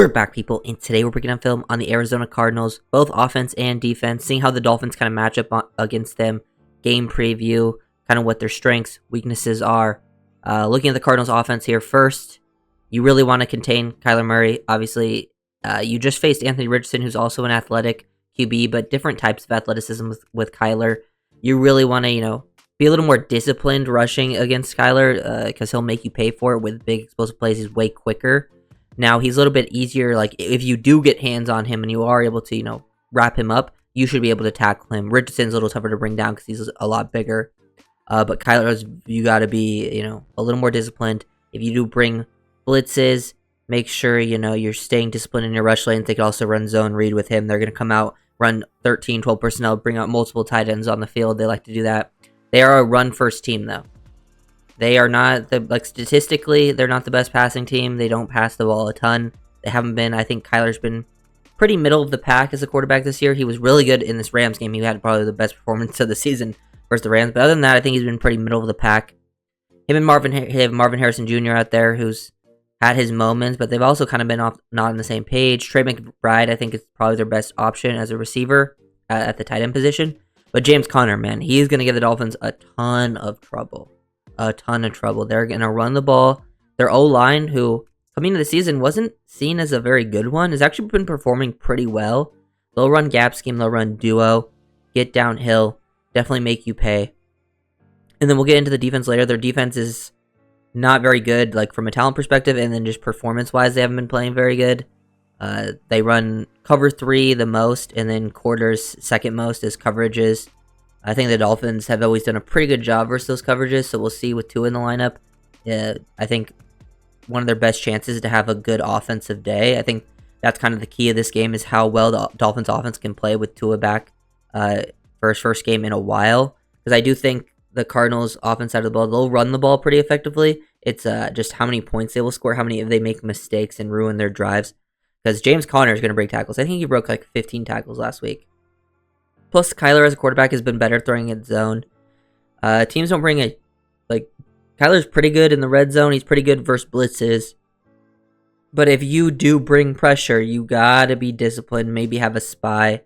We're back, people, and today we're breaking down film on the Arizona Cardinals, both offense and defense, seeing how the Dolphins kind of match up against them, game preview, kind of what their strengths, weaknesses are. Looking at the Cardinals offense here first, you really want to contain Kyler Murray. Obviously, you just faced Anthony Richardson, who's also an athletic QB, but different types of athleticism with Kyler. You really want to, be a little more disciplined rushing against Kyler because he'll make you pay for it with big explosive plays. He's way quicker. Now, he's a little bit easier, like, if you do get hands on him and you are able to, wrap him up, you should be able to tackle him. Richardson's a little tougher to bring down because he's a lot bigger. But Kyler's, you got to be, a little more disciplined. If you do bring blitzes, make sure, you're staying disciplined in your rush lanes. They could also run zone read with him. They're going to come out, run 13, 12 personnel, bring out multiple tight ends on the field. They like to do that. They are a run-first team, though. They are not, statistically, they're not the best passing team. They don't pass the ball a ton. They haven't been. I think Kyler's been pretty middle of the pack as a quarterback this year. He was really good in this Rams game. He had probably the best performance of the season versus the Rams. But other than that, I think he's been pretty middle of the pack. Him and Marvin Harrison Jr. out there, who's had his moments, but they've also kind of been not on the same page. Trey McBride, I think, is probably their best option as a receiver at the tight end position. But James Conner, man, he's going to give the Dolphins a ton of trouble. A ton of trouble. They're going to run the ball. Their O-line, who coming into the season wasn't seen as a very good one, has actually been performing pretty well. They'll run gap scheme, they'll run duo, get downhill, definitely make you pay. And then we'll get into the defense later. Their defense is not very good, like from a talent perspective, and then just performance-wise, they haven't been playing very good. They run cover 3 the most, and then quarters second most as coverages. I think the Dolphins have always done a pretty good job versus those coverages, so we'll see with Tua in the lineup. I think one of their best chances is to have a good offensive day. I think that's kind of the key of this game, is how well the Dolphins offense can play with Tua back for his first game in a while. Because I do think the Cardinals offense side of the ball, they'll run the ball pretty effectively. It's just how many points they will score, how many if they make mistakes and ruin their drives. Because James Conner is going to break tackles. I think he broke like 15 tackles last week. Plus, Kyler as a quarterback has been better throwing in zone. Teams don't bring Kyler's pretty good in the red zone. He's pretty good versus blitzes. But if you do bring pressure, you gotta be disciplined. Maybe have a spy.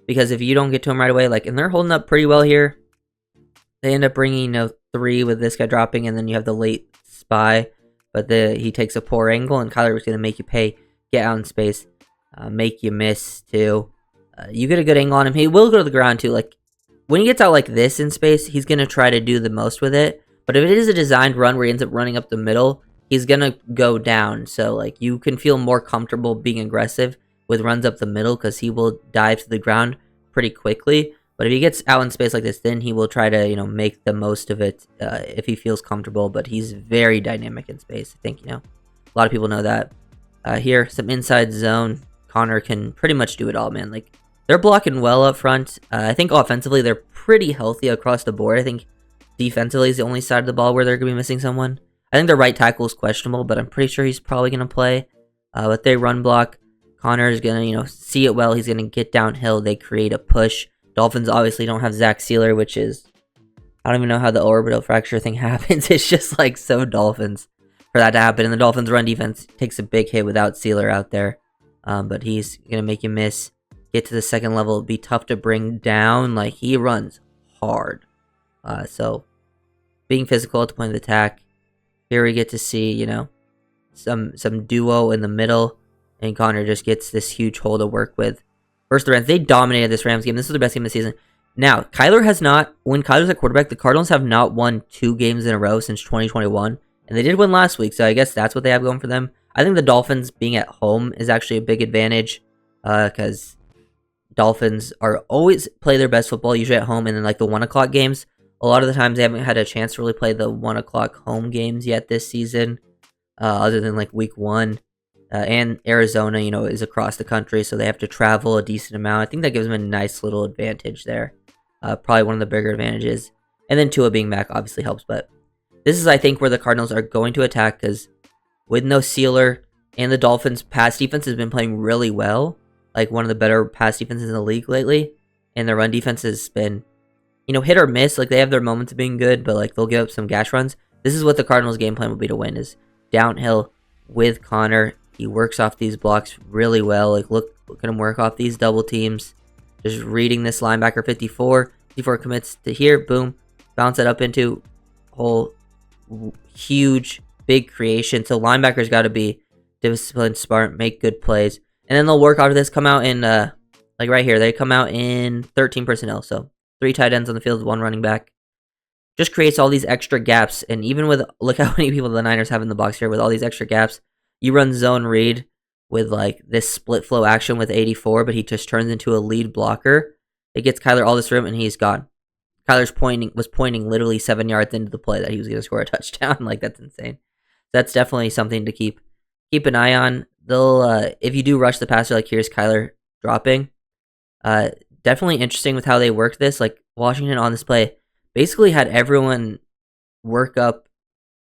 Because if you don't get to him right away, and they're holding up pretty well here. They end up bringing, 3 with this guy dropping, and then you have the late spy. But he takes a poor angle, and Kyler was going to make you pay, get out in space, make you miss, too. You get a good angle on him. He will go to the ground, too. When he gets out like this in space, he's going to try to do the most with it. But if it is a designed run where he ends up running up the middle, he's going to go down. So, you can feel more comfortable being aggressive with runs up the middle because he will dive to the ground pretty quickly. But if he gets out in space like this, then he will try to, make the most of it if he feels comfortable. But he's very dynamic in space. I think, a lot of people know that. Here, some inside zone. Conner can pretty much do it all, man. They're blocking well up front. I think offensively, they're pretty healthy across the board. I think defensively is the only side of the ball where they're going to be missing someone. I think their right tackle is questionable, but I'm pretty sure he's probably going to play. But they run block. Conner is going to, see it well. He's going to get downhill. They create a push. Dolphins obviously don't have Zach Sealer, which is, I don't even know how the orbital fracture thing happens. It's just so Dolphins for that to happen. And the Dolphins run defense takes a big hit without Sealer out there. But he's going to make you miss. Get to the second level, be tough to bring down. He runs hard. So being physical at the point of attack. Here we get to see, some duo in the middle. And Conner just gets this huge hole to work with. Versus the Rams, they dominated this Rams game. This is the best game of the season. Now, when Kyler's at quarterback, the Cardinals have not won 2 games in a row since 2021. And they did win last week, so I guess that's what they have going for them. I think the Dolphins being at home is actually a big advantage. Because Dolphins are always play their best football, usually at home. And then the 1 o'clock games, a lot of the times they haven't had a chance to really play the 1 o'clock home games yet this season. Other than week 1. And Arizona, is across the country, so they have to travel a decent amount. I think that gives them a nice little advantage there. Probably one of the bigger advantages. And then Tua being back obviously helps, but this is, I think, where the Cardinals are going to attack, because with no Sealer and the Dolphins' pass defense has been playing really well. One of the better pass defenses in the league lately. And their run defense has been, hit or miss. They have their moments of being good, but they'll give up some gash runs. This is what the Cardinals' game plan will be to win, is downhill with Conner. He works off these blocks really well. Like, look at him work off these double teams. Just reading this linebacker 54. 54 commits to here. Boom. Bounce it up into whole huge, big creation. So linebackers got to be disciplined, smart, make good plays. And then they'll work out of this, come out in, like right here, they come out in 13 personnel. So 3 tight ends on the field, 1 running back. Just creates all these extra gaps. And even with, look how many people the Niners have in the box here with all these extra gaps. You run zone read with like this split flow action with 84, but he just turns into a lead blocker. It gets Kyler all this room and he's gone. Kyler's was pointing literally 7 yards into the play that he was going to score a touchdown. Like, that's insane. That's definitely something to keep an eye on. They'll if you do rush the passer, like here's Kyler dropping. Definitely interesting with how they work this. Like, Washington on this play basically had everyone work up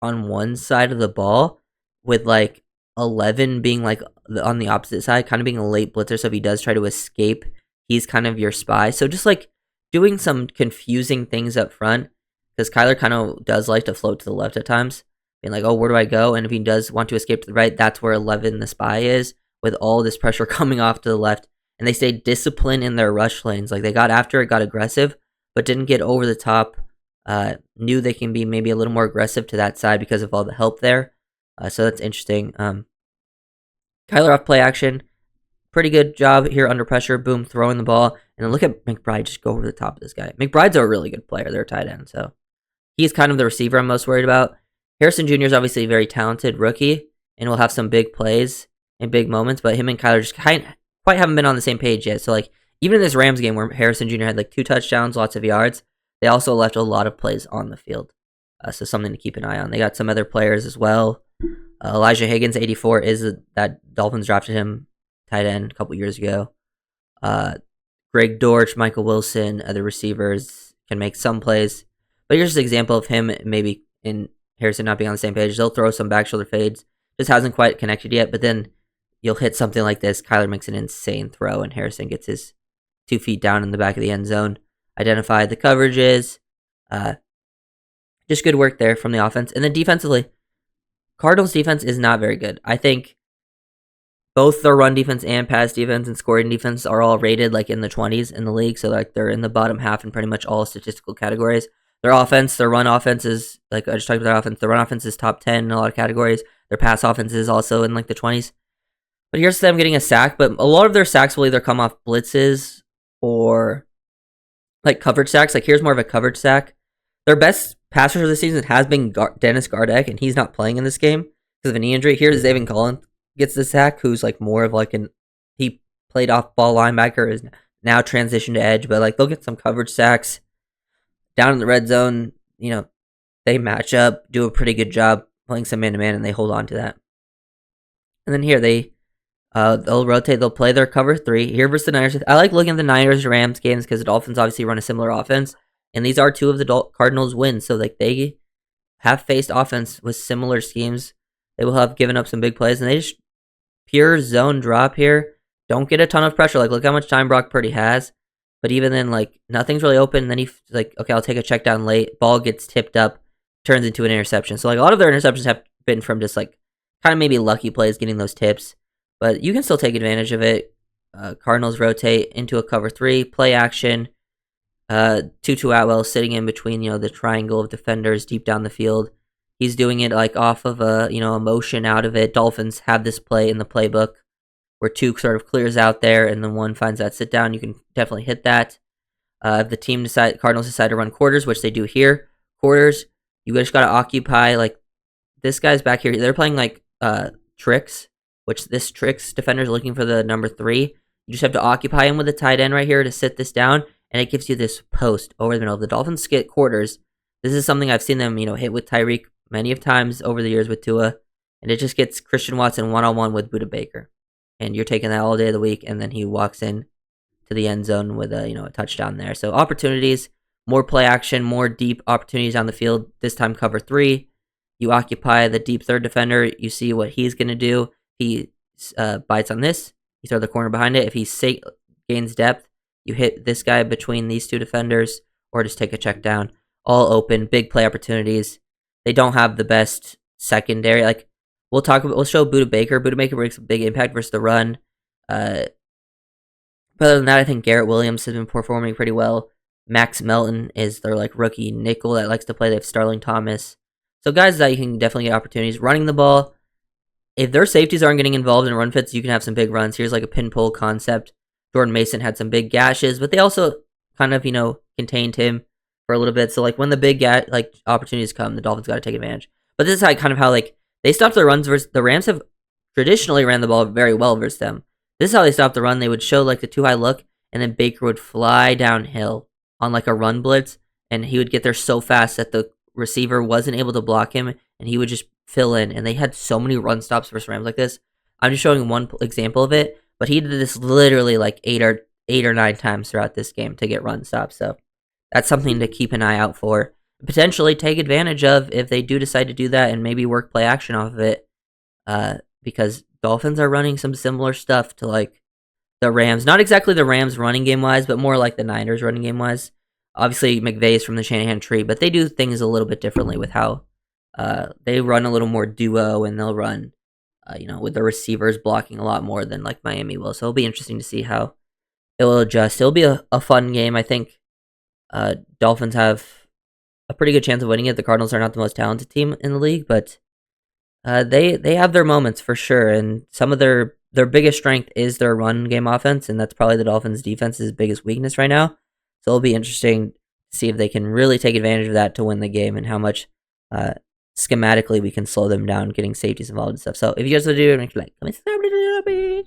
on one side of the ball with like 11 being like on the opposite side, kind of being a late blitzer. So if he does try to escape, he's kind of your spy. So just like doing some confusing things up front, because Kyler kind of does like to float to the left at times, being like, oh, where do I go? And if he does want to escape to the right, that's where 11, the spy, is, with all this pressure coming off to the left. And they stayed disciplined in their rush lanes. Like, they got after it, got aggressive, but didn't get over the top. Knew they can be maybe a little more aggressive to that side because of all the help there. So that's interesting. Kyler off play action. Pretty good job here under pressure. Boom, throwing the ball. And then look at McBride just go over the top of this guy. McBride's a really good player. They're tight end. So he's kind of the receiver I'm most worried about. Harrison Jr. is obviously a very talented rookie and will have some big plays and big moments, but him and Kyler just quite haven't been on the same page yet. So, like, even in this Rams game where Harrison Jr. had like 2 touchdowns, lots of yards, they also left a lot of plays on the field. So something to keep an eye on. They got some other players as well. Elijah Higgins, 84, is that Dolphins drafted him tight end a couple years ago. Greg Dortch, Michael Wilson, other receivers can make some plays. But here's an example of him maybe in Harrison not being on the same page. They'll throw some back shoulder fades. Just hasn't quite connected yet. But then you'll hit something like this. Kyler makes an insane throw, and Harrison gets his 2 feet down in the back of the end zone. Identify the coverages. Just good work there from the offense. And then defensively, Cardinals defense is not very good. I think both their run defense and pass defense and scoring defense are all rated like in the 20s in the league. So like they're in the bottom half in pretty much all statistical categories. Their offense, their run offense is, like I just talked about their offense, their run offense is top 10 in a lot of categories. Their pass offense is also in like the 20s. But here's them getting a sack, but a lot of their sacks will either come off blitzes or like coverage sacks. Like, here's more of a coverage sack. Their best passer of the season has been Dennis Gardeck, and he's not playing in this game because of a knee injury. Here's Zaven Collins gets the sack, who's like more of like he played off ball linebacker, is now transitioned to edge, but like they'll get some coverage sacks down in the red zone. You know, they match up, do a pretty good job playing some man-to-man, and they hold on to that. And then here they'll rotate, they'll play their cover 3 here versus the Niners. I like looking at the Niners-Rams games because the Dolphins obviously run a similar offense, and these are 2 of the Cardinals' wins. So like they have faced offense with similar schemes. They will have given up some big plays, and they just pure zone drop here. Don't get a ton of pressure. Like, look how much time Brock Purdy has. But even then, like, nothing's really open. And then he's like, okay, I'll take a check down late. Ball gets tipped up, turns into an interception. So like a lot of their interceptions have been from just like kind of maybe lucky plays getting those tips. But you can still take advantage of it. Cardinals rotate into a cover 3, play action. Tutu Atwell sitting in between, the triangle of defenders deep down the field. He's doing it like off of a motion out of it. Dolphins have this play in the playbook where 2 sort of clears out there and then 1 finds that sit down. You can definitely hit that. If the Cardinals decide to run quarters, which they do here, quarters, you just got to occupy, like, this guy's back here. They're playing like tricks, which this tricks defender is looking for the number 3. You just have to occupy him with a tight end right here to sit this down, and it gives you this post over the middle. If the Dolphins get quarters, this is something I've seen them, hit with Tyreek many of times over the years with Tua, and it just gets Christian Watson one-on-one with Budda Baker. And you're taking that all day of the week, and then he walks in to the end zone with a touchdown there. So opportunities, more play action, more deep opportunities on the field. This time cover 3. You occupy the deep third defender. You see what he's going to do. He bites on this. You throw the corner behind it. If he gains depth, you hit this guy between these 2 defenders, or just take a check down. All open, big play opportunities. They don't have the best secondary. Like, We'll show Buda Baker. Buda Baker makes a big impact versus the run. Uh, but other than that, I think Garrett Williams has been performing pretty well. Max Melton is their like rookie nickel that likes to play. They have Starling Thomas. So guys that you can definitely get opportunities. Running the ball, if their safeties aren't getting involved in run fits, you can have some big runs. Here's like a pin pull concept. Jordan Mason had some big gashes, but they also kind of, contained him for a little bit. So like when the big opportunities come, the Dolphins got to take advantage. But this is how they stopped their runs versus the Rams have traditionally ran the ball very well versus them. This is how they stopped the run. They would show like the too high look, and then Baker would fly downhill on like a run blitz, and he would get there so fast that the receiver wasn't able to block him, and he would just fill in. And they had so many run stops versus Rams like this. I'm just showing one example of it, but he did this literally like eight or nine times throughout this game to get run stops. So that's something to keep an eye out for. Potentially take advantage of if they do decide to do that, and maybe work play action off of it. Because Dolphins are running some similar stuff to like the Rams. Not exactly the Rams running game wise, but more like the Niners running game wise. Obviously, McVay is from the Shanahan tree, but they do things a little bit differently with how they run a little more duo, and they'll run, with the receivers blocking a lot more than like Miami will. So it'll be interesting to see how it will adjust. It'll be a fun game. I think Dolphins have a pretty good chance of winning it. The Cardinals are not the most talented team in the league, but they have their moments for sure, and some of their biggest strength is their run game offense, and that's probably the Dolphins' defense's biggest weakness right now. So it'll be interesting to see if they can really take advantage of that to win the game, and how much schematically we can slow them down, getting safeties involved and stuff. So if you guys want to do it, make sure to like, comment, subscribe,